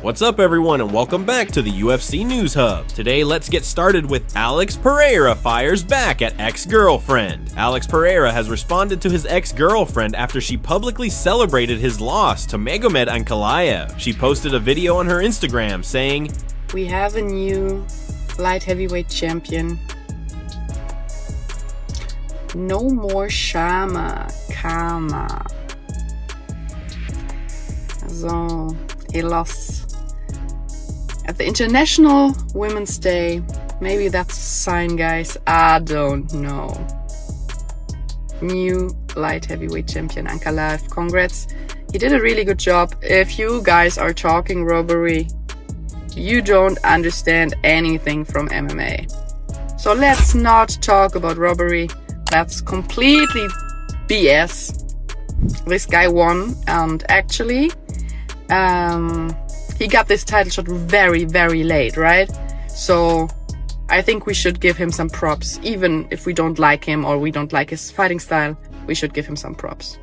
What's up everyone and welcome back to the UFC News Hub. Today let's get started with Alex Pereira fires back at ex-girlfriend. Alex Pereira has responded to his ex-girlfriend after she publicly celebrated his loss to Magomed Ankalaev. She posted a video on her Instagram saying, "We have a new light heavyweight champion. No more Shama, Kama." So, he lost at the International Women's Day. Maybe that's a sign, guys. I don't know. New light heavyweight champion Ankalaev. Congrats. He did a really good job. If you guys are talking robbery, you don't understand anything from MMA. So let's not talk about robbery. That's completely BS. This guy won, and actually, he got this title shot very, very late, right? So I think we should give him some props. Even if we don't like him or we don't like his fighting style, we should give him some props.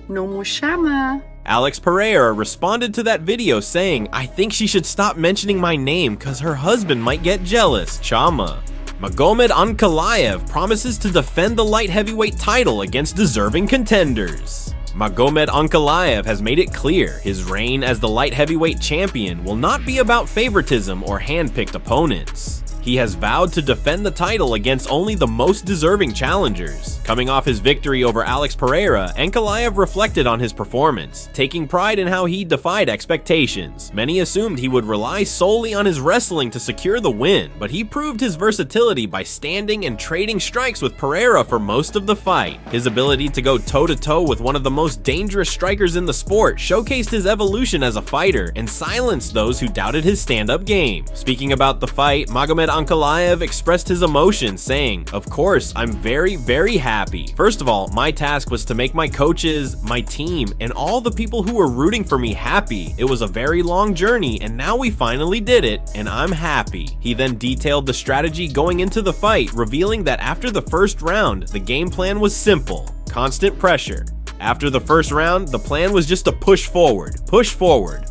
No more Shama. Alex Pereira responded to that video saying, "I think she should stop mentioning my name cause her husband might get jealous, Chama." Magomed Ankalaev promises to defend the light heavyweight title against deserving contenders. Magomed Ankalaev has made it clear his reign as the light heavyweight champion will not be about favoritism or hand-picked opponents. He has vowed to defend the title against only the most deserving challengers. Coming off his victory over Alex Pereira, Ankalaev reflected on his performance, taking pride in how he defied expectations. Many assumed he would rely solely on his wrestling to secure the win, but he proved his versatility by standing and trading strikes with Pereira for most of the fight. His ability to go toe-to-toe with one of the most dangerous strikers in the sport showcased his evolution as a fighter and silenced those who doubted his stand-up game. Speaking about the fight, Magomed Ankalaev expressed his emotions, saying, "Of course, I'm very, very happy. First of all, my task was to make my coaches, my team, and all the people who were rooting for me happy. It was a very long journey, and now we finally did it, and I'm happy." He then detailed the strategy going into the fight, revealing that after the first round, the game plan was simple: constant pressure. After the first round, the plan was just to push forward,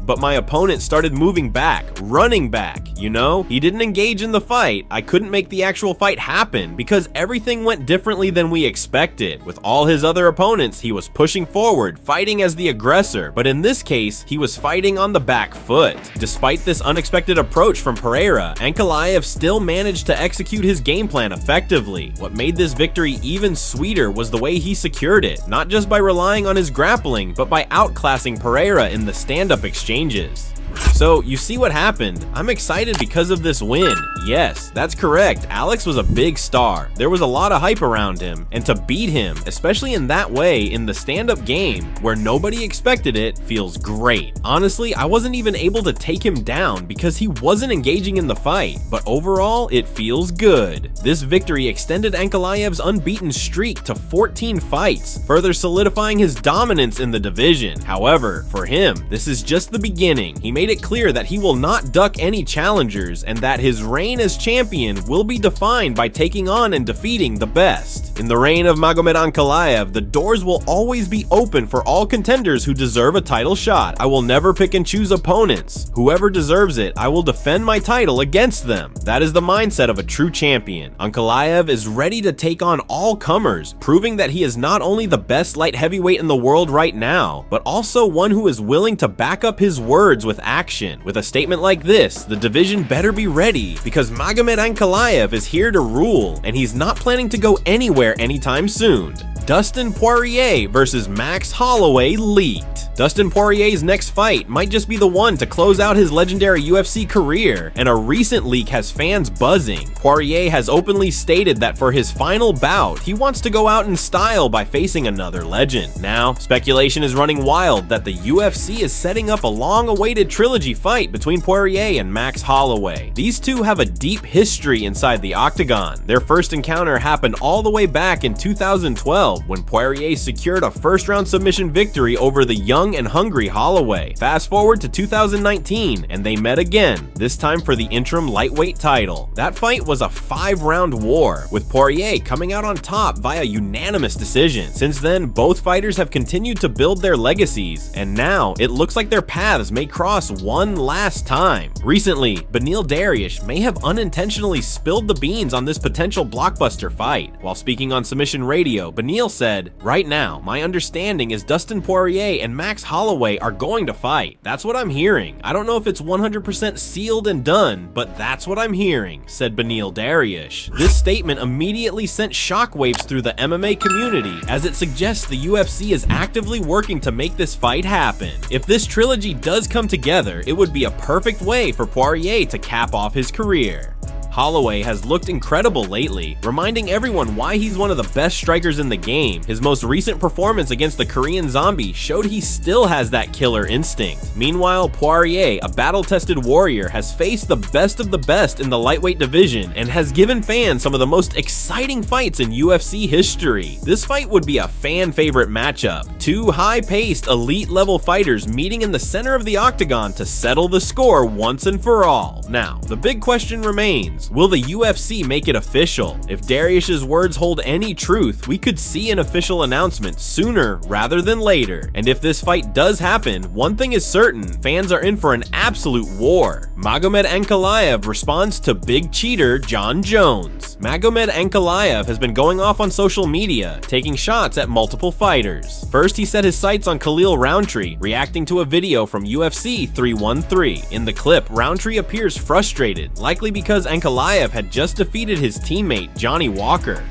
but my opponent started moving back, running back, you know? He didn't engage in the fight. I couldn't make the actual fight happen because everything went differently than we expected. With all his other opponents, he was pushing forward, fighting as the aggressor, but in this case, he was fighting on the back foot. Despite this unexpected approach from Pereira, Ankalaev still managed to execute his game plan effectively. What made this victory even sweeter was the way he secured it, not just by relying on his grappling, but by outclassing Pereira in the stand-up exchanges. So, you see what happened. I'm excited because of this win. Yes, that's correct. Alex was a big star. There was a lot of hype around him, and to beat him, especially in that way in the stand-up game where nobody expected it, feels great. Honestly, I wasn't even able to take him down because he wasn't engaging in the fight, but overall, it feels good. This victory extended Ankalaev's unbeaten streak to 14 fights, further solidifying his dominance in the division. However, for him, this is just the beginning. He made it clear that he will not duck any challengers and that his reign as champion will be defined by taking on and defeating the best. In the reign of Magomed Ankalaev, the doors will always be open for all contenders who deserve a title shot. I will never pick and choose opponents. Whoever deserves it, I will defend my title against them. That is the mindset of a true champion. Ankalaev is ready to take on all comers, proving that he is not only the best light heavyweight in the world right now, but also one who is willing to back up his words with action. With a statement like this, the division better be ready because Magomed Ankalaev is here to rule, and he's not planning to go anywhere anytime soon. Dustin Poirier versus Max Holloway leaked. Dustin Poirier's next fight might just be the one to close out his legendary UFC career, and a recent leak has fans buzzing. Poirier has openly stated that for his final bout, he wants to go out in style by facing another legend. Now, speculation is running wild that the UFC is setting up a long-awaited trilogy fight between Poirier and Max Holloway. These two have a deep history inside the octagon. Their first encounter happened all the way back in 2012, 2012 when Poirier secured a first-round submission victory over the young and hungry Holloway. Fast forward to 2019, and they met again, this time for the interim lightweight title. That fight was a 5-round war, with Poirier coming out on top via unanimous decision. Since then, both fighters have continued to build their legacies, and now it looks like their paths may cross one last time. Recently, Beneil Dariush may have unintentionally spilled the beans on this potential blockbuster fight. While speaking on Submission Radio, Beneil said, "Right now, my understanding is Dustin Poirier and Max Holloway are going to fight. That's what I'm hearing. I don't know if it's 100% sealed and done, but that's what I'm hearing," said Beneil Dariush. This statement immediately sent shockwaves through the MMA community, as it suggests the UFC is actively working to make this fight happen. If this trilogy does come together, it would be a perfect way for Poirier to cap off his career. Holloway has looked incredible lately, reminding everyone why he's one of the best strikers in the game. His most recent performance against the Korean Zombie showed he still has that killer instinct. Meanwhile, Poirier, a battle-tested warrior, has faced the best of the best in the lightweight division and has given fans some of the most exciting fights in UFC history. This fight would be a fan-favorite matchup. Two high-paced, elite-level fighters meeting in the center of the octagon to settle the score once and for all. Now, the big question remains: will the UFC make it official? If Dariush's words hold any truth, we could see an official announcement sooner rather than later. And if this fight does happen, one thing is certain: fans are in for an absolute war. Magomed Ankalaev responds to big cheater Jon Jones. Magomed Ankalaev has been going off on social media, taking shots at multiple fighters. First, he set his sights on Khalil Rountree, reacting to a video from UFC 313. In the clip, Rountree appears frustrated, likely because Ankalaev had just defeated his teammate Johnny Walker.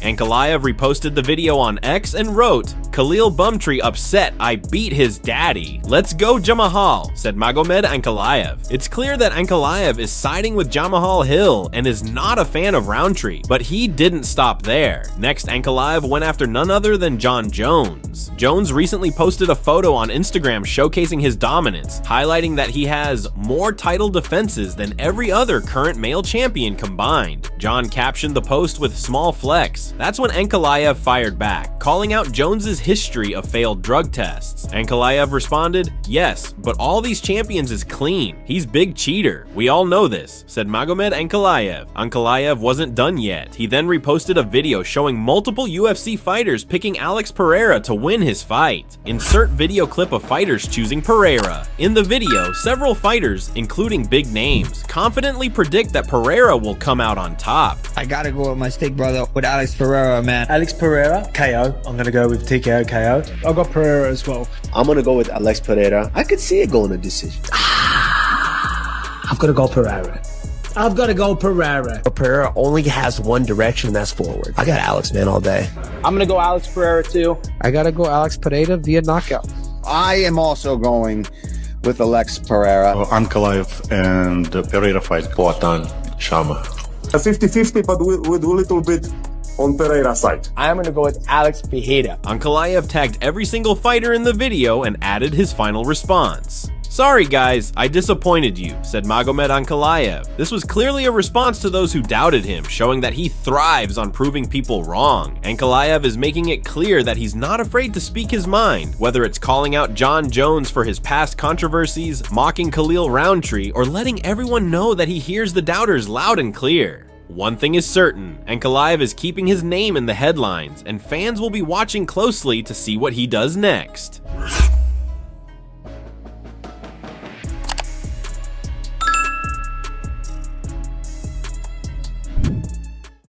Ankalaev reposted the video on X and wrote, "Khalil Bumtree upset, I beat his daddy. Let's go Jamahal," said Magomed Ankalaev. It's clear that Ankalaev is siding with Jamahal Hill and is not a fan of Rountree, but he didn't stop there. Next, Ankalaev went after none other than Jon Jones. Jones recently posted a photo on Instagram showcasing his dominance, highlighting that he has more title defenses than every other current male champion combined. Jon captioned the post with "small flex." That's when Ankalaev fired back, calling out Jones's history of failed drug tests. Ankalaev responded, "Yes, but all these champions is clean. He's big cheater. We all know this," said Magomed Ankalaev. Ankalaev wasn't done yet. He then reposted a video showing multiple UFC fighters picking Alex Pereira to win his fight. Insert video clip of fighters choosing Pereira. In the video, several fighters, including big names, confidently predict that Pereira will come out on top. I gotta go with my stick brother, with Alex Pereira, man. Alex Pereira, KO. I'm gonna go with TKO KO. I've got Pereira as well. I'm gonna go with Alex Pereira. I could see it going to decision. I've got to go Pereira. I've got to go Pereira. Pereira only has one direction, that's forward. I got Alex, man, all day. I'm gonna go Alex Pereira too. I gotta go Alex Pereira via knockout. I am also going with Alex Pereira. Ankalaev and Pereira fight. Poatan, Shama. A 50-50, but with a little bit on Pereira's side. I'm gonna go with Alex Pereira. Ankalaev tagged every single fighter in the video and added his final response. "Sorry guys, I disappointed you," said Magomed Ankalaev. This was clearly a response to those who doubted him, showing that he thrives on proving people wrong. Ankalaev is making it clear that he's not afraid to speak his mind, whether it's calling out Jon Jones for his past controversies, mocking Khalil Rountree, or letting everyone know that he hears the doubters loud and clear. One thing is certain, Ankalaev is keeping his name in the headlines, and fans will be watching closely to see what he does next.